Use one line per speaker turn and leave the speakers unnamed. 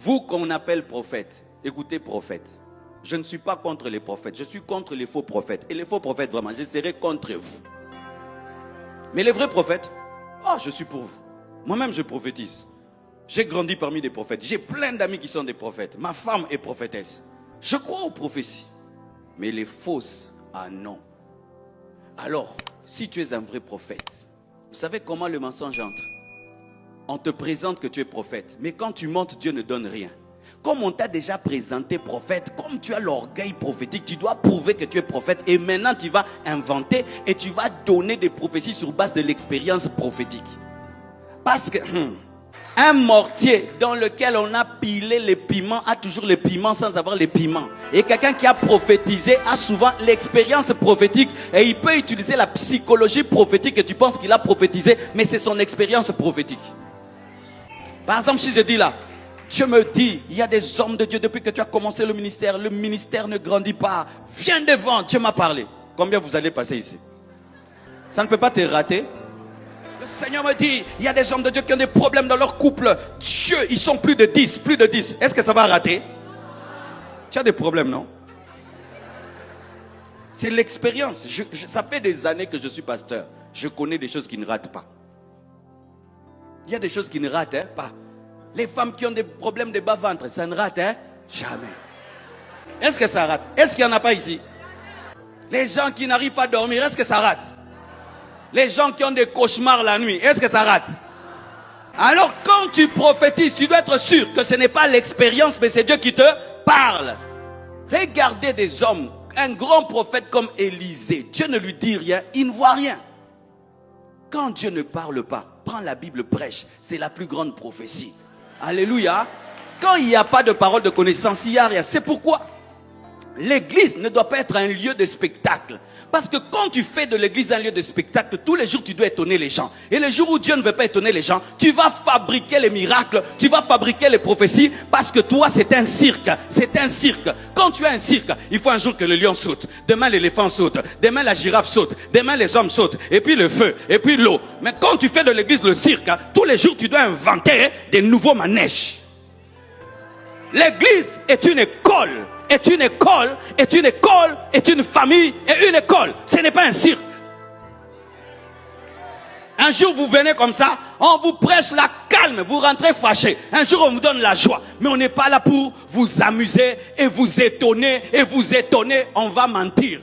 Vous qu'on appelle prophète, écoutez prophète. Je ne suis pas contre les prophètes, je suis contre les faux prophètes. Et les faux prophètes, vraiment, je serai contre vous. Mais les vrais prophètes, je suis pour vous. Moi-même, je prophétise. J'ai grandi parmi des prophètes. J'ai plein d'amis qui sont des prophètes. Ma femme est prophétesse. Je crois aux prophéties. Mais les fausses, non. Alors, si tu es un vrai prophète, vous savez comment le mensonge entre? On te présente que tu es prophète. Mais quand tu montes, Dieu ne donne rien. Comme on t'a déjà présenté prophète, comme tu as l'orgueil prophétique, tu dois prouver que tu es prophète. Et maintenant, tu vas inventer et tu vas donner des prophéties sur base de l'expérience prophétique. Parce que un mortier dans lequel on a pilé les piments a toujours les piments sans avoir les piments. Et quelqu'un qui a prophétisé a souvent l'expérience prophétique. Et il peut utiliser la psychologie prophétique et tu penses qu'il a prophétisé, mais c'est son expérience prophétique. Par exemple, si je dis là, Dieu me dit, il y a des hommes de Dieu depuis que tu as commencé le ministère ne grandit pas. Viens devant, Dieu m'a parlé. Combien vous allez passer ici? Ça ne peut pas te rater. Le Seigneur me dit, il y a des hommes de Dieu qui ont des problèmes dans leur couple. Dieu, ils sont plus de 10, plus de 10. Est-ce que ça va rater? Tu as des problèmes, non? C'est l'expérience. Ça fait des années que je suis pasteur. Je connais des choses qui ne ratent pas. Il y a des choses qui ne ratent pas. Les femmes qui ont des problèmes de bas-ventre, ça ne rate jamais. Est-ce que ça rate? Est-ce qu'il n'y en a pas ici? Les gens qui n'arrivent pas à dormir, est-ce que ça rate? Les gens qui ont des cauchemars la nuit, est-ce que ça rate? Alors quand tu prophétises, tu dois être sûr que ce n'est pas l'expérience, mais c'est Dieu qui te parle. Regardez des hommes, un grand prophète comme Élisée, Dieu ne lui dit rien, il ne voit rien. Quand Dieu ne parle pas, prends la Bible, prêche, c'est la plus grande prophétie. Alléluia. Quand il n'y a pas de parole de connaissance, il n'y a rien. C'est pourquoi l'église ne doit pas être un lieu de spectacle. Parce que quand tu fais de l'église un lieu de spectacle, tous les jours tu dois étonner les gens. Et le jour où Dieu ne veut pas étonner les gens, tu vas fabriquer les miracles, tu vas fabriquer les prophéties, parce que toi c'est un cirque. C'est un cirque. Quand tu as un cirque, il faut un jour que le lion saute, demain l'éléphant saute, demain la girafe saute, demain les hommes sautent, et puis le feu, et puis l'eau. Mais quand tu fais de l'église le cirque, tous les jours tu dois inventer des nouveaux manèges. L'église est une école. Est une école, est une école, est une famille et une école. Ce n'est pas un cirque. Un jour vous venez comme ça, on vous prêche la calme, vous rentrez fâché. Un jour on vous donne la joie. Mais on n'est pas là pour vous amuser et vous étonner, on va mentir.